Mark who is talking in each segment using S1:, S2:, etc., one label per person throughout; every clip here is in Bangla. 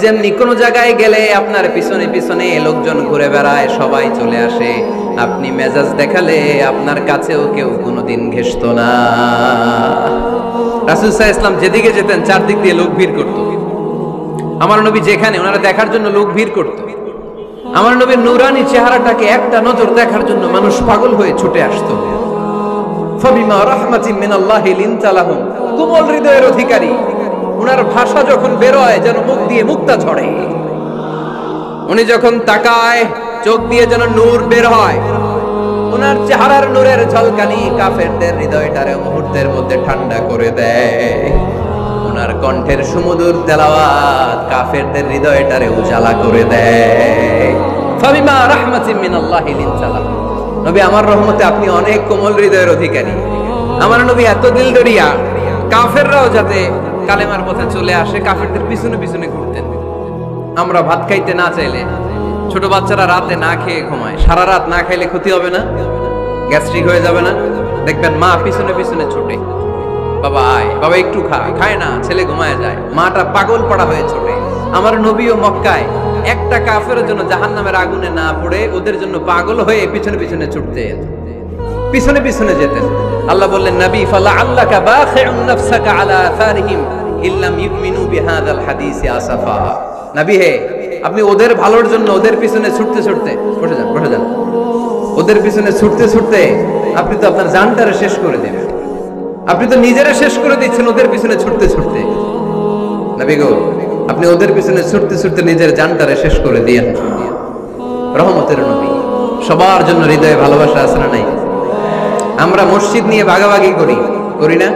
S1: যেমনি কোন জায়গায় গেলে আপনার পিছনে পিছনে লোকজন ঘুরে বেড়ায়, সবাই চলে আসে, আপনি মেজাজ দেখালে আপনার কাছেও কেউ কোনোদিন ঘেষতো না। রাসূল সাল্লাল্লাহু আলাইহি ওয়াসাল্লাম যেদিকে যেতেন চারদিক দিয়ে লোক ভিড় করত। আমার নবী যেখানে, ওনারা দেখার জন্য লোক ভিড় করত। আমার নবীর নূরানি চেহারাটাকে একটা নজর দেখার জন্য মানুষ পাগল হয়ে ছুটে আসতো। ফাবিমা রাহমাতিন মিনাল্লাহি লিনতা লাহুম, কোমল হৃদয়ের অধিকারী, ওনার ভাষা যখন বের হয় যেন মুখ দিয়ে মুক্তা ঝরে। উনি যখন তাকায় চোখ দিয়ে যেন নূর বের হয়। ওনার চেহারার নূরের ঝলকানি কাফেরদের হৃদয়টারে মুহূর্তের মধ্যে ঠান্ডা করে দেয়। ওনার কণ্ঠের সুমধুর তেলাওয়াত কাফেরদের হৃদয়টারে উজালা করে দেয়। ফাবিমা রাহমাতিন মিনাল্লাহি লিনতা লাহুম, নবী আমার রহমতে আপনি অনেক কোমল হৃদয়ের অধিকারী। আমার নবী এত দিলদরিয়া, কাফেররাও যাতে কালেমার পথে চলে আসে কাফেরদের পিছনে পিছনে ঘুরতেন। আমরা ভাত খাইতে না চাইলে, ছোট বাচ্চারা রাতে না খেয়ে ঘুমায়, সারা রাত না খাইলে ক্ষতি হবে না? গ্যাস্ট্রিক হয়ে যাবে না? দেখবেন মা পিছনে পিছনে ছোটে, বাবা আয়, বাবা একটু খা, খায় না, ছেলে ঘুমায় যায়, মাটা পাগল পড়া হয়ে ছোটে। আমার নবীও মক্কায় একটা কাফেরের জন্য জাহান্নামের আগুনে না পড়ে ওদের জন্য পাগল হয়ে পিছনে পিছনে ছুটতেন, পিছনে পিছনে যেতেন। আল্লাহ বললেন, নবী ফালা আল্লাকা বাখিউন নাফসাকা আলা আথারিহিম ইল্লাম ইউমিনু বিহাদাল হাদিসি আসাফা। নবী হে, আপনি ওদের ভালোর জন্য ওদের পিছনে ছুটতে ছুটতে, বসে যান বসে যান, ওদের পিছনে ছুটতে ছুটতে আপনি তো আপনার জানটারে শেষ করে দেবেন। আপনি তো নিজেরা শেষ করে দিচ্ছেন ওদের পিছনে ছুটতে ছুটতে। নবী গো, আপনি ওদের পিছনে ছুটতে ছুটতে নিজের জানটারে শেষ করে দিয়েন। রহমতের নবী, সবার জন্য হৃদয়ে ভালোবাসা আছে না নাই? আমরা মসজিদ নিয়ে ভাগাভাগি করি, করি না?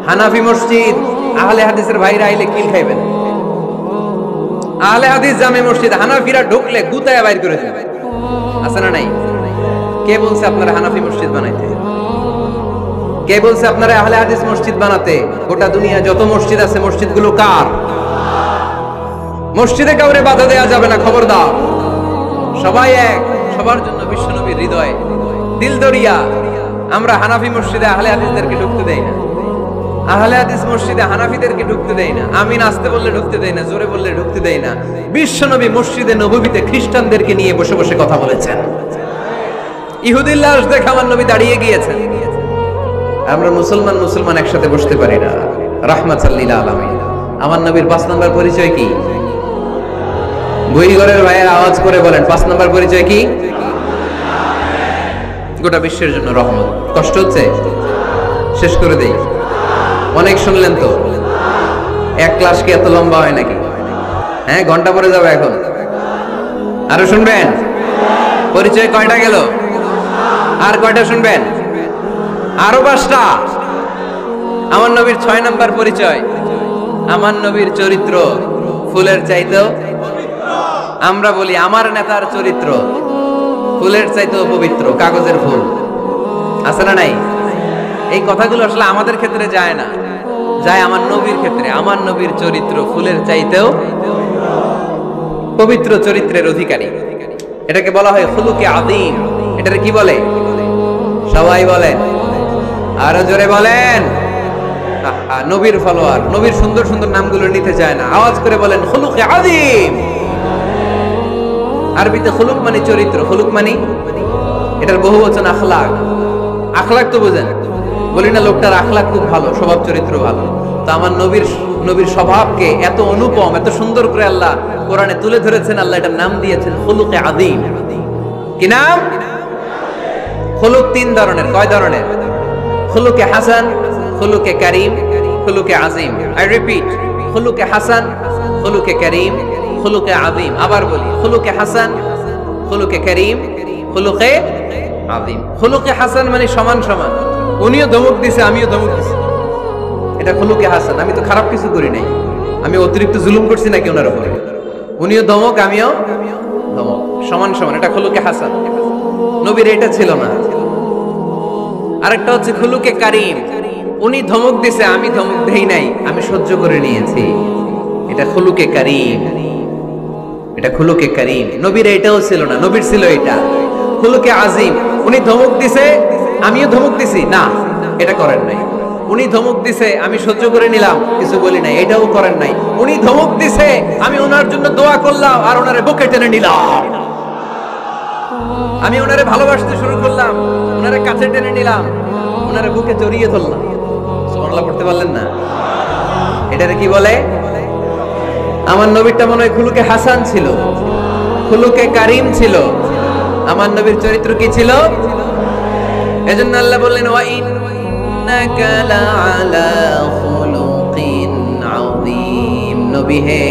S1: হানাফি মসজিদ, আহলে হাদিসের ভাইরা আইলে কিল খাইবেন। আহলে হাদিস জামে মসজিদ, হানাফিরা ঢুকলে গুতায়া বাইর করে দেবে, আছে না নাই? কে বলছে আপনারা হানাফি মসজিদ বানাইতে? কে বলছে আপনারা আহলে হাদিস মসজিদ বানাতে? গোটা দুনিয়া যত মসজিদ আছে মসজিদগুলো কার? মসজিদে কাউরে বাধা দেয়া যাবে না, খবরদার। সবাই এক, সবার জন্য বিশ্বনবীর হৃদয় দিলদরিয়া। আমরা হানাফি মসজিদে আহলে হাদিসদেরকে ঢুকতে দেই না, আহলে হাদিস মসজিদে হানাফিদেরকে ঢুকতে দেই না, আমিন আসতে বললে ঢুকতে দেই না, জোরে বললে ঢুকতে দেই না। বিশ্বনবী মসজিদে নববীতে খ্রিস্টানদেরকে নিয়ে বসে বসে কথা বলেছেন। ইহুদির লাশ দেখে আমার নবী দাঁড়িয়ে গিয়েছেন। আমরা মুসলমান মুসলমান একসাথে বসতে পারি না। রাহমাতাল লিল আলামিন। আমার নবীর 5 নাম্বার পরিচয় কি? বইঘরের ভাইয়ের আওয়াজ করে বলেন, 5 নাম্বার পরিচয় কি? গোটা বিশ্বের জন্য রহমত। কষ্ট হচ্ছে? শেষ করে দেই। অনেক শুনলেন তো। এক ক্লাস কি এত লম্বা হয় নাকি? হ্যাঁ, ঘন্টা পরে যাবে এখন। আরো শুনবেন? পরিচয় কয়টা গেল? আর কয়টা শুনবেন? আরো 5টা। আমার নবীর 6 নাম্বার পরিচয়, আমার নবীর চরিত্র ফুলের চাইতেও পবিত্র। আমরা বলি আমার নেতার চরিত্র ফুলের চাইতেও পবিত্র, কাগজের ফুল, আছে না নাই? এই কথাগুলো আসলে আমাদের ক্ষেত্রে যায় না, যায় আমার নবীর ক্ষেত্রে। আমার নবীর চরিত্র ফুলের চাইতেও পবিত্র, চরিত্রের অধিকারী। এটাকে বলা হয় খুলুকে আযীম। এটাকে কি বলে? সবাই বলেন, আরো জোরে বলেন। নবীর ফলোয়ার, নবীর সুন্দর সুন্দর নামগুলো নিতে চায় না, আওয়াজ করে বলেন খুলুকে আযীম। আরবিতে খুলুক মানে চরিত্র, খুলুক মানে এটার বহুবচন আখলাক। আখলাক তো বুঝেন, বলি না লোকটার আখলাক খুব ভালো, স্বভাব চরিত্র ভালো। তো আমার নবীর স্বভাবকে এত অনুপম, এত সুন্দর করে আল্লাহ কোরআনে তুলে ধরেছেন। আল্লাহ এটার নাম দিয়েছেন খুলুকে আযীম। কি নাম? খুলুক 3 ধরনের। কয় ধরনের? খুলুকে হাসান, খুলুকে কারীম, খুলুকে আযীম। আই রিপিট, খুলুকে হাসান, খুলুকে কারীম, খুলুকে আযীম। আবার বলি, খুলুকে হাসান, খুলুকে কারীম, খুলুকে আযীম। খুলুকে হাসান মানে সমান সমান, উনিও ধমক দিছে আমিও ধমক দিছি, এটা খুলুকে হাসান। আমি তো খারাপ কিছু করি নাই, আমি অতিরিক্ত জুলুম করছি নাকি ওনার উপরে? উনিও ধমক আমিও ধমক, সমান সমান, এটা খুলুকে হাসান। নবীর এটা ছিল না। আরেকটা হচ্ছে খুলুকে কারীম, উনি ধমক দিছে আমি ধমক দেই নাই, আমি সহ্য করে নিয়েছি, এটা খুলুকে কারীম। এটা খুলুকে কারীম। নবীর এটাও ছিল না, নবীর ছিল এটা খুলুকে আযীম। উনি ধমক দিছে আমিও ধমক দিছি, না এটা করেন নাই। উনি ধমক দিছে আমি সহ্য করে নিলাম, কিছু বলি নাই, এটাও করেন নাই। উনি ধমক দিছে আমি ওনার ওনার জন্য দোয়া করলাম আর ওনারে বুকে টেনে নিলাম। আমি ওনারে ভালোবাসতে শুরু করলাম, ওনারে কাছে টেনে নিলাম, ওনারে বুকে জড়িয়ে ধরলাম। সুবহানাল্লাহ পড়তে পারলেন না? এটারে কি বলে? আমার নবীটা মনে হয় খুলুকে হাসান ছিল, খুলুকে কারিম ছিল। আমার নবীর চরিত্র কি ছিল? এজন্য আল্লাহ বললেন ওয়া ইন্নাকা লাআলা খুলুকিন আযীম। নবী হে,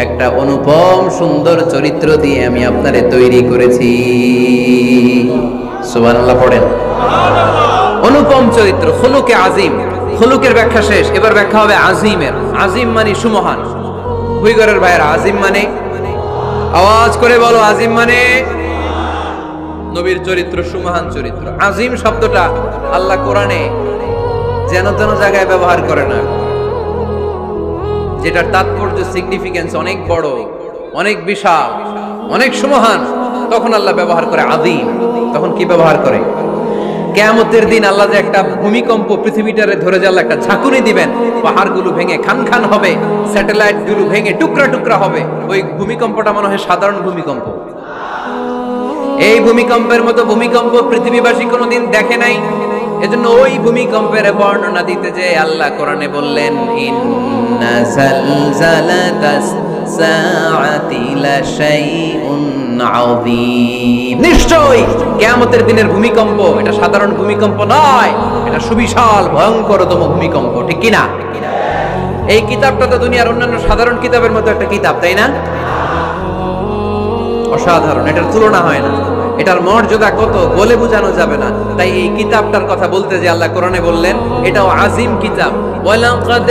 S1: একটা অনুপম সুন্দর চরিত্র দিয়ে আমি আপনারে তৈরি করেছি। সুবহানাল্লাহ পড়েন। অনুপম চরিত্র, খুলুকে আযীম। খুলুকের ব্যাখ্যা শেষ, এবার ব্যাখ্যা হবে আজিমের। আজিম মানে সুমহান। বুইগরের ভাইয়েরা, আজিম মানে, আওয়াজ করে বলো, আজিম মানে নবীর চরিত্র সুমহান চরিত্র। আজিম শব্দটা আল্লাহ কোরআনে যেন তেন জায়গায় ব্যবহার করে না, যেটার তাৎপর্য সিগনিফিকেন্স অনেক বড়, অনেক বিশাল, অনেক সুমহান, তখন আল্লাহ ব্যবহার করে আযীম। তখন কি ব্যবহার করে? কিয়ামতের দিন আল্লাহ যে একটা ভূমিকম্প পৃথিবীটারে ধরে যাবে, একটা ঝাঁকুনি দিবেন, পাহাড়গুলো ভেঙে খান খান হবে, স্যাটেলাইট গুলো ভেঙে টুকরা টুকরা হবে। ওই ভূমিকম্পটা মনে হয় সাধারণ ভূমিকম্প। এই ভূমিকম্পের মতো ভূমিকম্প পৃথিবীবাসী কোনোদিন দেখে নাই। এজন্য ওই ভূমিকম্পের বর্ণনা দিতে যে আল্লাহ কোরআনে বললেন ইন্না জালজালাতাস সাআতি লাশাইউন আযীম। নিশ্চয়ই কিয়ামতের দিনের ভূমিকম্প এটা সাধারণ ভূমিকম্প নয়, এটা সুবিশাল ভয়ঙ্করতম ভূমিকম্প। ঠিক কি না? এই কিতাবটা তো দুনিয়ার অন্যান্য সাধারণ কিতাবের মতো একটা কিতাব, তাই না? অসাধারণ, এটার তুলনা হয় না। এটার মর্যাদা কত বলে বোঝানো যাবে না। তাই এই কিতাবটার কথা বলতে যে আল্লাহ কোরআনে বললেন এটাও আজিম কিতাব। ওয়ালাকাদ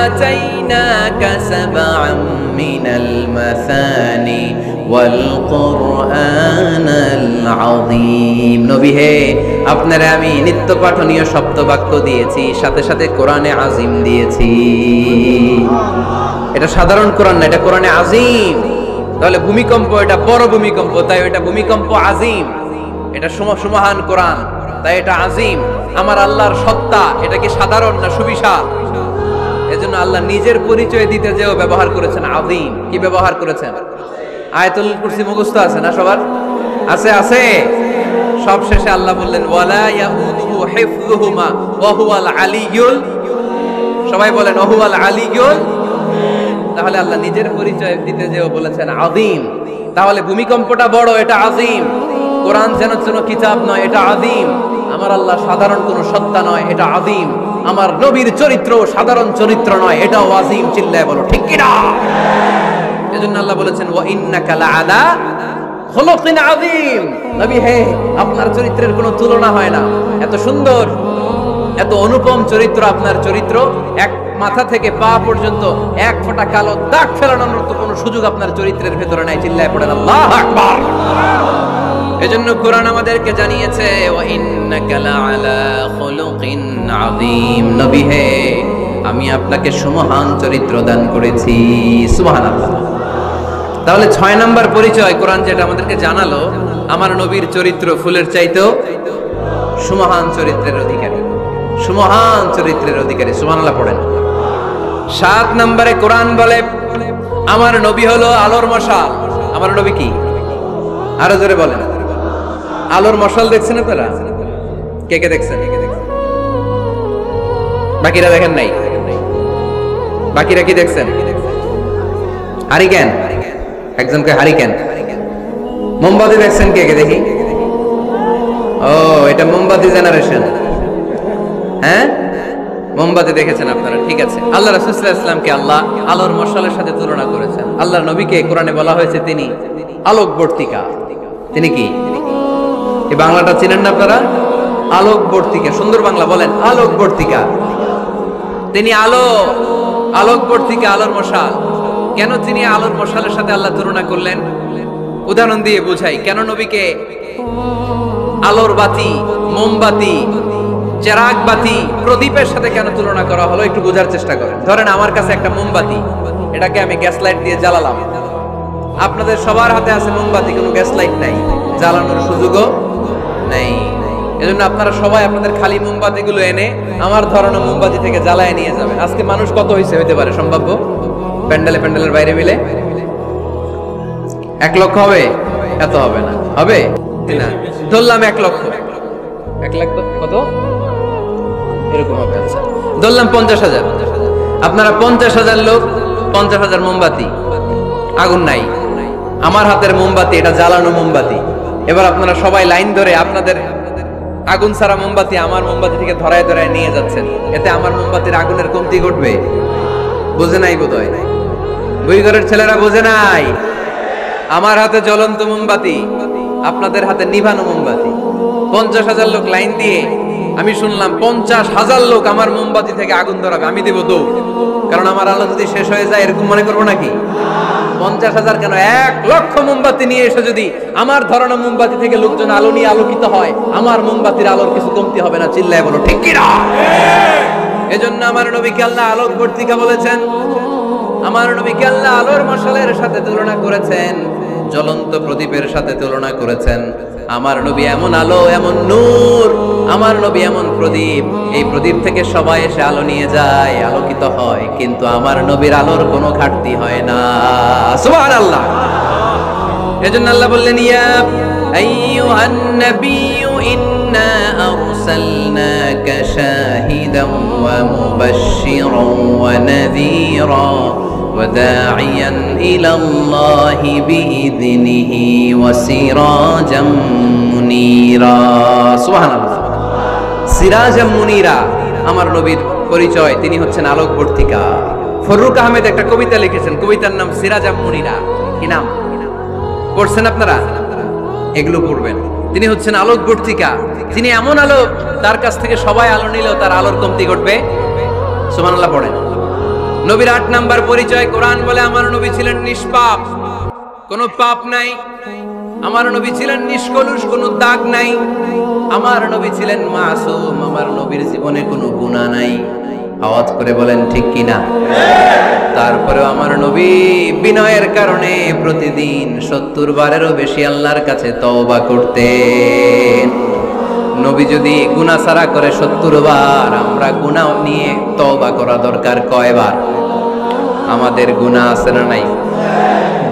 S1: আতাইনাকা সাবআম মিনাল মাসানি ওয়াল কুরআনাল আযীম। নবী হে, আপনারে আমি নিত্য পাঠনীয় শব্দবাক্য দিয়েছি, সাথে সাথে কোরআনে আজিম দিয়েছি। এটা সাধারণ কোরআন না, এটা কোরআনে আজিম। তাহলে ভূমিকম্প এটা বড় ভূমিকম্প, তাই এটা ভূমিকম্প আজিম। এটা সুমহান কোরআন, তাই এটা আজিম। আমার আল্লাহর সত্তা এটা কি সাধারণ না সুবিশাল? এজন্য আল্লাহ নিজের পরিচয় দিতে যেও ব্যবহার করেছেন আজিম। কি ব্যবহার করেছেন? আয়াতুল কুরসি মুখস্থ আছে না সবার? আছে আছে। সব শেষে আল্লাহ বললেন ওয়ালা ইয়াউদুহু হিফযুহুমা ওয়া হুয়াল আলিয়্যুল। সবাই বলেন ওয়া হুয়াল আলিয়্যুল। তাহলে আল্লাহ নিজের পরিচয় দিতে যেও বলেছেন আযীম। তাহলে ভূমিকম্পটা বড়, এটা আযীম। কোরআন যেন কিতাব নয়, এটা আযীম। আমার আল্লাহ সাধারণ কোনো সত্তা নয়, এটা আযীম। আমার নবীর চরিত্র সাধারণ চরিত্র নয়, এটাও আযীম। চিল্লায় বলো ঠিক কি না? এজন্য আল্লাহ বলেছেন ওয়া ইন্নাকা লাআলা খুলুকিন আযীম। নবী হে, আপনার চরিত্রের কোনো তুলনা হয় না। এত সুন্দর, এত অনুপম চরিত্র আপনার চরিত্র। এক মাথা থেকে পা পর্যন্ত এক ফোঁটা কালো দাগ ফেলানোর মতো কোনো সুযোগ আপনার চরিত্রের ভেতরে নাই। চিল্লায় পড়েন আল্লাহু আকবার। এজন্য কোরআন আমাদেরকে জানিয়েছে ওয়া ইন্নাকা লাআলা খুলুকিন আযীম। নবী হে, আমি আপনাকে সুমহান চরিত্র দান করেছি। সুবহানাল্লাহ। তাহলে 6 নাম্বার পরিচয় কোরআন যেটা আমাদেরকে জানালো, আমার নবীর চরিত্র ফুলের চাইতেও সুমহান চরিত্রের অধিকারী। সুমহান চরিত্রের অধিকারী। সুবহানাল্লাহ পড়েন। 7 নম্বরে কোরআন বলে আমার নবী হলো আলোর মশাল। আমার নবী কি? আরো জোরে বলেন। আলোর মশাল দেখছেন আপনারা? কে কে দেখছেন? বাকিরা দেখেন নাই? বাকিরা কি দেখছেন? হারিকেন। একজনকে হারিকেন। মোমবাতি দেখছেন কে কে? দেখি। ও, এটা মোমবাতি জেনারেশন। হ্যাঁ, মোমবাতি দেখেছেন আপনারা, ঠিক আছে। আল্লাহ রাসূল সাল্লাল্লাহু আলাইহি ওয়াসাল্লামকে আল্লাহ আলোর মশালের সাথে তুলনা করেছেন। আল্লাহর নবীকে কোরআনে বলা হয়েছে তিনি আলোকবর্তিকা। তিনি কি? এই বাংলাটা চিনেন না আপনারা? আলোকবর্তিকা। সুন্দর বাংলা বলেন, আলোকবর্তিকা। তিনি আলো, আলোকবর্তিকা, আলোর মশাল। কেন তিনি আলোর মশালের সাথে আল্লাহ তুলনা করলেন? উদাহরণ দিয়ে বোঝাই। কেন নবীকে আলোর বাতি, মোমবাতি, চেরাগ বাতি, প্রদীপের সাথে কেন তুলনা করা হলো? একটু বোঝার চেষ্টা করেন। ধরেন আমার কাছে একটা মোমবাতি, এটাকে আমি গ্যাস লাইট দিয়ে জ্বালালাম। আপনাদের সবার হাতে আছে মোমবাতি, কোনো গ্যাস লাইট নাই, জ্বালানোর সুযোগও নেই। এজন্য আপনারা সবাই আপনাদের খালি মোমবাতি গুলো এনে আমার ধরানো মোমবাতি থেকে জ্বালায় নিয়ে যাবেন। আজকে মানুষ কত হইতে পারে সম্ভাব্য? প্যান্ডেলের বাইরে মিলে 1 লক্ষ হবে? এত হবে না, হবে না? ধরলাম 1 লক্ষ। 1 লাখ কত এরকম হবে। আচ্ছা ধরলাম 50,000। আপনারা 50,000 লোক, 50,000 মোমবাতি, আগুন নাই, আমার হাতের মোমবাতি, এটা জ্বালানো মোমবাতি। এবার আপনারা সবাই লাইন ধরে আপনাদের আগুন ছাড়া মোমবাতি আমার মোমবাতি থেকে ধরায় ধরায় নিয়ে যাচ্ছেন। এতে আমার মোমবাতির আগুনের কমতি ঘটবে? বোঝে নাই বোধহয়, বুড়ি ঘরের ছেলেরা বোঝে নাই। আমার হাতে জ্বলন্ত মোমবাতি, আপনাদের হাতে নিভানো মোমবাতি। 50,000 লোক লাইন দিয়ে, আমি শুনলাম 50,000 লোক আমার মোমবাতি থেকে আগুন ধরাবে, আমি দেব দৌড়। কারণ আমার আলো যদি শেষ হয়ে যায় এরকম মনে করবো নাকি? 50,000 কেন, 1 লক্ষ মোমবাতি নিয়ে এসে যদি আমার ধরানো মোমবাতি থেকে লোকজন আলো নিয়ে আলোকিত হয়, আমার মোমবাতির আলোর কিছু কমতি হবে না। চিল্লায় বলো ঠিক কি না? এজন্য আমার নবীকে আল্লাহ আলোক বর্তিকা বলেছেন। আমার নবীকে আল্লাহ আলোর মশালের সাথে তুলনা করেছেন, জ্বলন্ত প্রদীপের সাথে তুলনা করেছেন। আমার নবী এমন আলো, এমন নূর, আমার নবী এমন প্রদীপ, এই প্রদীপ থেকে সবাই এসে আলো নিয়ে যায়, আলোকিত হয়, কিন্তু আমার নবীর আলোর কোনো ঘাটতি হয় না। সুবহানাল্লাহ। এজন্য আল্লাহ বললেন, ইয়া আইয়ুহান নাবিয়্যু ইন্না আরসালনাকা শাহিদান ওয়া মুবাশশিরান ওয়া নাযীরা وداعيا إلى الله بإذنه وسراجا منيرا سبحان الله سراجا منيرا আমার নবীর পরিচয়, তিনি হচ্ছেন আলোকবর্তিকা। ফররুক আহমেদ একটা কবিতা লিখেছেন, কবিতার নাম সিরাজা মুনিরা। কি নাম? পড়ছেন আপনারা? এগুলো পড়বেন। তিনি হচ্ছেন আলোকবর্তিকা, তিনি এমন আলো, তার কাছ থেকে সবাই আলো নিলেও তার আলোর কমতি ঘটবে। সুবহানাল্লাহ পড়েন। নবীর 8 নাম্বার পরিচয়, কোরআন বলে আমার নবী ছিলেন নিষ্পাপ, কোনো পাপ নাই। আমার নবী ছিলেন নিষ্কলুষ, কোনো দাগ নাই। আমার নবী ছিলেন মাসুম, আমার নবীর জীবনে কোনো গুনাহ নাই। আওয়াজ করে বলেন ঠিক কি না? তারপরেও আমার নবী বিনয়ের কারণে প্রতিদিন 70 বারেরও বেশি আল্লাহর কাছে তওবা করতেন। নবী যদি গুনাহ ছাড়া করে 70 বার, আমরা গুনাহ নিয়ে তওবা করা দরকার কয়বার? আমাদের গুনাহ আছে না নাই?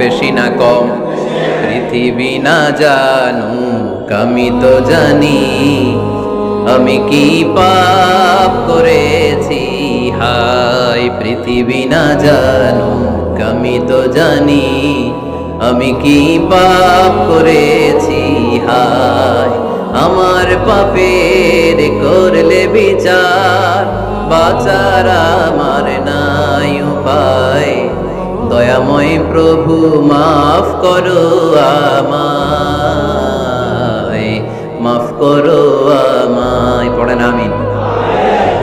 S1: বেশি না কম? পৃথিবী না জানুক আমি তো জানি, আমি কি পাপ করেছি হায়। পৃথিবী না জানুক আমি তো জানি, আমি কি পাপ করেছি হায়। আমার পাপের করলে বিচার, বাঁচার আমার নাই উপায়। দয়াময় প্রভু মাফ করো আমায়, মাফ করো আমায়। পড়েন আমিন।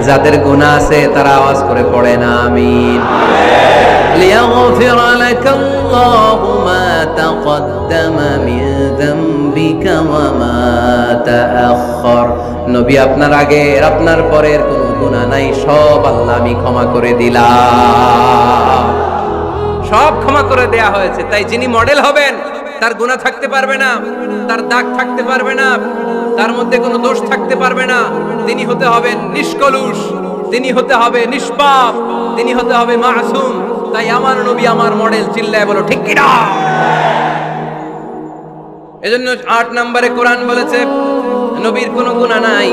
S1: যাদের গুনাহ আছে তারা আওয়াজ করে পড়েন আমিন। লিয়াগফির লাকাল্লাহু মা তাকদ্দামা মিন যামবিকা ওয়া মা তাআখার। নবী আপনার আগের আপনার পরের কোনো গুনাহ নাই, সব আল্লাহ আমি ক্ষমা করে দিলাম, সব ক্ষমা করে দেয়া হয়েছে। তাই যিনি মডেল হবেন তার গুনাহ থাকতে পারবে না, তার দাগ থাকতে পারবে না, তার মধ্যে কোনো দোষ থাকতে পারবে না। তিনি হতে হবেন নিষ্কলুষ, তিনি হতে হবে নিষ্পাপ, তিনি হতে হবে মাসুম। তাই আমার নবী আমার মডেল। চিল্লায় বলো ঠিক কি না? এজন্য 8 নম্বরে কোরআন বলেছে নবীর কোনো গুনাহ নাই,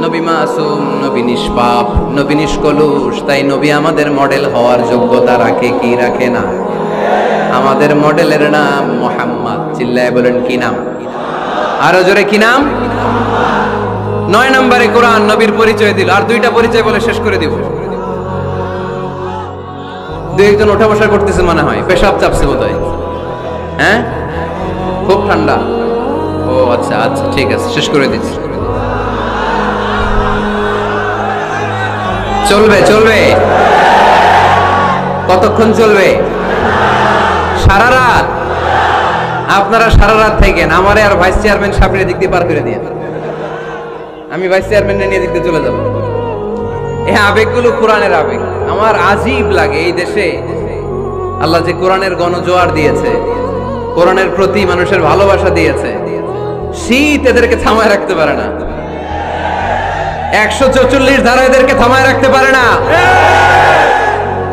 S1: নবী মাসুম, নবী নিষ্পাপ, নবী নিষ্কলুষ। তাই নবী আমাদের মডেল হওয়ার যোগ্যতা রাখে কি রাখে না? আমাদের মডেলের নাম মুহাম্মদ। চিল্লায় বলেন কি নাম? আরো জোরে কি নাম? 9 নম্বরে কোরআন নবীর পরিচয় দিল। আর 2টা পরিচয় বলে শেষ করে দিব। 2-1 ওঠা বসা করতেছে মনে হয়, পেশাব চাপছে বোধহয়। হ্যাঁ, খুব ঠান্ডা। ও আচ্ছা আচ্ছা, ঠিক আছে, শেষ করে দিচ্ছি। চলবে চলবে, কতক্ষণ চলবে? সারা রাত। আপনারা সারা রাত থাকেন, আমারে আর ভাইস চেয়ারম্যান সাহেবের দিক দিয়ে পার করে দিয়ে, আমি ভাইস চেয়ারম্যান নিয়ে দিক দিয়ে চলে যাব। এই আবেগগুলো কোরআনের আবেগ। আমার আজীব লাগে এই দেশে আল্লাহ যে কোরআনের গণজোয়ার দিয়েছে, কোরআনের প্রতি মানুষের ভালোবাসা দিয়েছে, শীত এদেরকে থামায় রাখতে পারে না। 144 ধারা এদেরকে থামায় রাখতে পারে না।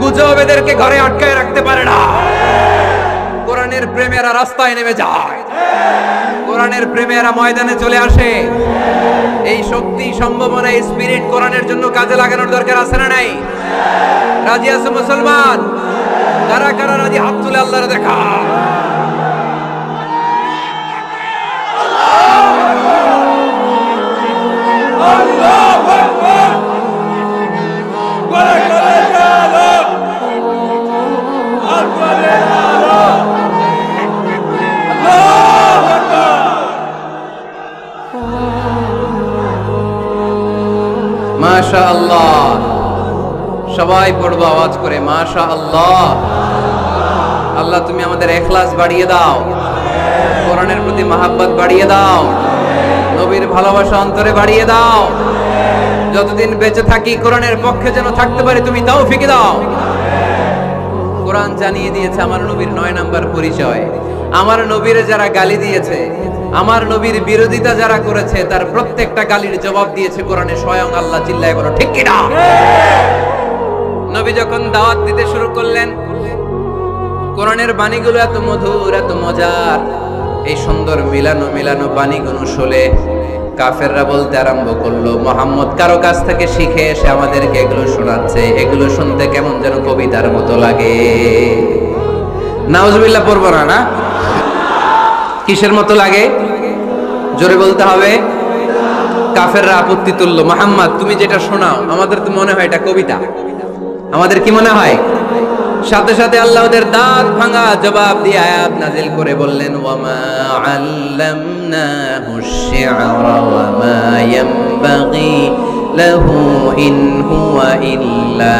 S1: গুজব এদেরকে ঘরে আটকায় রাখতে পারে না। কোরআনের কোরআনের প্রেমেরা রাস্তায় নেমে যায়, কোরআনের প্রেমেরা ময়দানে চলে আসে। এই শক্তি, সম্ভাবনা, এই স্পিরিট কোরআনের জন্য কাজে লাগানোর দরকার আছে না নাই? রাজি আছে মুসলমান? কারা কারা রাজি হাত তুলে আল্লাহর দেখা। মাশাআল্লাহ, সবাই পড়বো আওয়াজ করে মাশাআল্লাহ। আল্লাহ তুমি আমাদের ইখলাস বাড়িয়ে দাও, কোরআনের প্রতি মহব্বত বাড়িয়ে দাও, নবীর ভালোবাসা অন্তরে বাড়িয়ে দাও। যতদিন বেঁচে থাকি কোরআনের পক্ষে যেন থাকতে পারি তুমি তৌফিক দাও। কোরআন জানিয়ে দিয়েছে আমার নবীর 9 নাম্বার পরিচয়। আমার নবীরে যারা গালি দিয়েছে, আমার নবীর বিরোধিতা যারা করেছে, তার প্রত্যেকটা গালির জবাব দিয়েছে কোরআনে স্বয়ং আল্লাহ। চিল্লায় বলো ঠিক কি না? নবী যখন দাওয়াত দিতে শুরু করলেন, কোরআনের বাণীগুলো এত মধুর, এত মজার, এই সুন্দর মিলানো মিলানো বাণীগুলো শুনে কাফেররা বলতে আরম্ভ করলো, মুহাম্মদ কারো কাছ থেকে শিখে এসে আমাদেরকে এগুলো শোনাচ্ছে, এগুলো শুনতে কেমন যেন কবিতার মতো লাগে। নাউজুবিল্লাহ পড়বো না? না, কিসের মতো লাগে? জোরে বলতে হবে। কাফেররা আপত্তি তুললো, মুহাম্মদ তুমি যেটা শোনাও আমাদের তো মনে হয় এটা কবিতা। আমাদের কি মনে হয়? সাথে সাথে আল্লাহ ওদের দাঁত ভাঙা জবাব দিয়ে আয়াত নাজিল করে বললেন, ওয়ামা আল্লামনাহু আশ-শি'রা ওয়ামা ইয়ানবাগি লাহু ইন হুয়া ইল্লা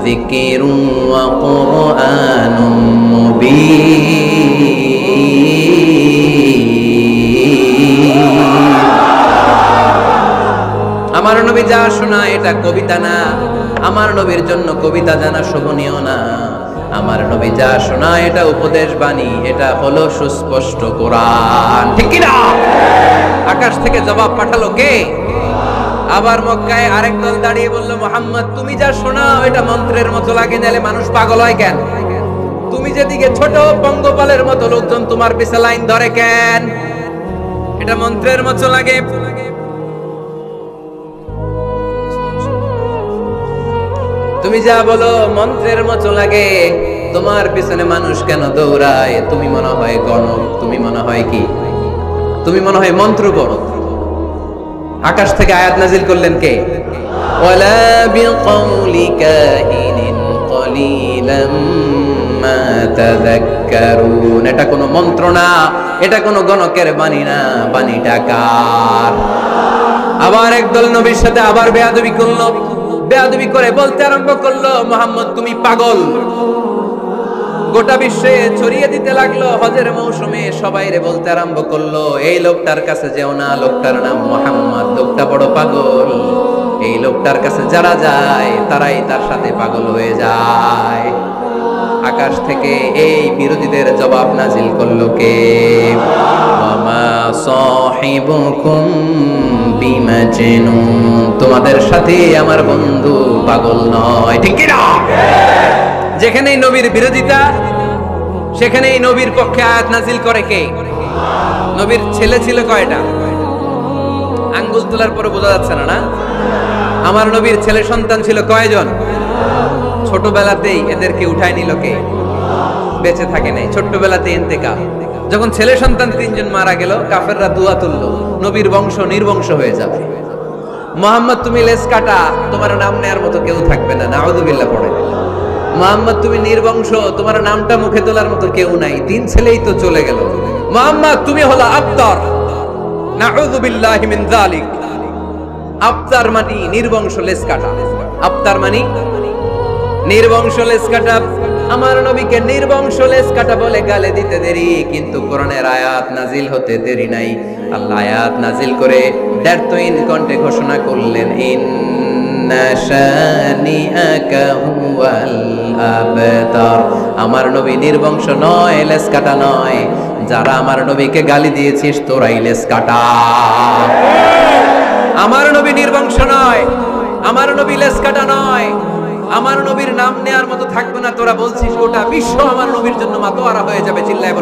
S1: যিকরুন ওয়া কুরআনুম মুবিন। আমার নবী যা শোনায় এটা কবিতা না, আমার নবীর জন্য কবিতা জানা শোভনীয় না। আমার নবী যা শোনায় এটা উপদেশ বাণী, এটা হলো সুস্পষ্ট কোরআন। ঠিক কি না? আকাশ থেকে জবাব পাঠালো কে? আবার মক্কায় আরেক দল দাঁড়িয়ে বলল, মুহাম্মদ তুমি যা শোনাও এটা মন্ত্রের মতো লাগে, নালে মানুষ পাগল হয় কেন? তুমি যেদিকে ছোট পঙ্গপালের মতো লোকজন তোমার পিছে লাইন ধরে কেন? এটা মন্ত্রের মতো লাগে। তুমি যা বলো মন্ত্রের মতো লাগে, তোমার পিছনে মানুষ কেন দৌড়ায়? তুমি মনে হয় গণক, তুমি মনে হয় কি? তুমি মনে হয় মন্ত্র পড়ো। আকাশ থেকে আয়াত নাজিল করলেন কে? ওয়ালা বিকাউলি কাহিনিন কলিলাম মা তাযাক্কারুন। এটা কোনো মন্ত্র না, এটা কোনো গণকের বাণী না, বাণীটা কার? আবার একদল নবীর সাথে আবার বেয়াদবি করলো, বেয়াদবি করে বলতে আরম্ভ করলো, মুহাম্মদ তুমি পাগল। গোটা বিশ্বে ছড়িয়ে দিতে লাগলো। হজের মৌসুমে সবাইরে বলতে আরম্ভ করলো, এই লোকটার কাছে যেও না, লোকটার নাম মুহাম্মদ, লোকটা বড় পাগল। এই লোকটার কাছে যারা যায় তারাই তার সাথে পাগল হয়ে যায়। আকাশ থেকে এই বিরোধীদের জবাব নাজিল করলো কে? ওয়ামা সাহিবুকুম বিমাজনুন। তোমাদের সাথে আমার বন্ধু পাগল নয়। ঠিক কি না? যেখানেই নবীর বিরোধিতা, সেখানেই নবীর পক্ষে আয়াত নাজিল করে কে? নবীর ছেলে ছিল কয়টা? আঙ্গুল তোলার পরে বোঝা যাচ্ছে না? না, আমার নবীর ছেলে সন্তান ছিল কয়জন? ছোটবেলাতেই এদেরকে উঠায় নিল কে? বেঁচে থাকে নাই, ছোট্টবেলাতেই ইন্তেকাল। যখন ছেলে সন্তান 3 জন মারা গেল, কাফেররা দুয়া তুললো, নবীর বংশ নির্বংশ হয়ে যাবে। মুহাম্মদ তুমি লেজ কাটা, তোমার নাম নেয়ার মতো কেউ থাকবে না। নাউযুবিল্লাহ পড়ে। মুহাম্মদ তুমি নির্বংশ, তোমার নামটা মুখে তোলার মতো কেউ নাই। 3 ছেলেই তো চলে গেল। মুহাম্মদ তুমি হলো আবতার। নাউযুবিল্লাহি মিন যালিক। আবতার মানে নির্বংশ, লেজ কাটা। আবতার মানে নির্বংশ, লেজ কাটা। আমার নবীকে নির্বংশ লেজ কাটা বলে গালে দিতে দেরি, কিন্তু কোরআনের আয়াত নাজিল হতে দেরি নাই। আল্লাহ আয়াত নাজিল করে দ্ব্যর্থহীন কণ্ঠে ঘোষণা করলেন, ইন্না শানিআকা হুয়াল আবতার। আমার নবী নির্বংশ নয়, লেজ কাটা নয়। যারা আমার নবীকে গালি দিয়েছিস তোরাই লেজ কাটা। আমার নবী নির্বংশ নয়, আমার নবী লেজ কাটা নয়। আমার নবীর নাম নেয়ার মতো থাকবে না। তোরা বলছিস গোটা বিশ্ব আমার নবীর জন্য মাতোয়ারা হয়ে যাবে। চিল্লায়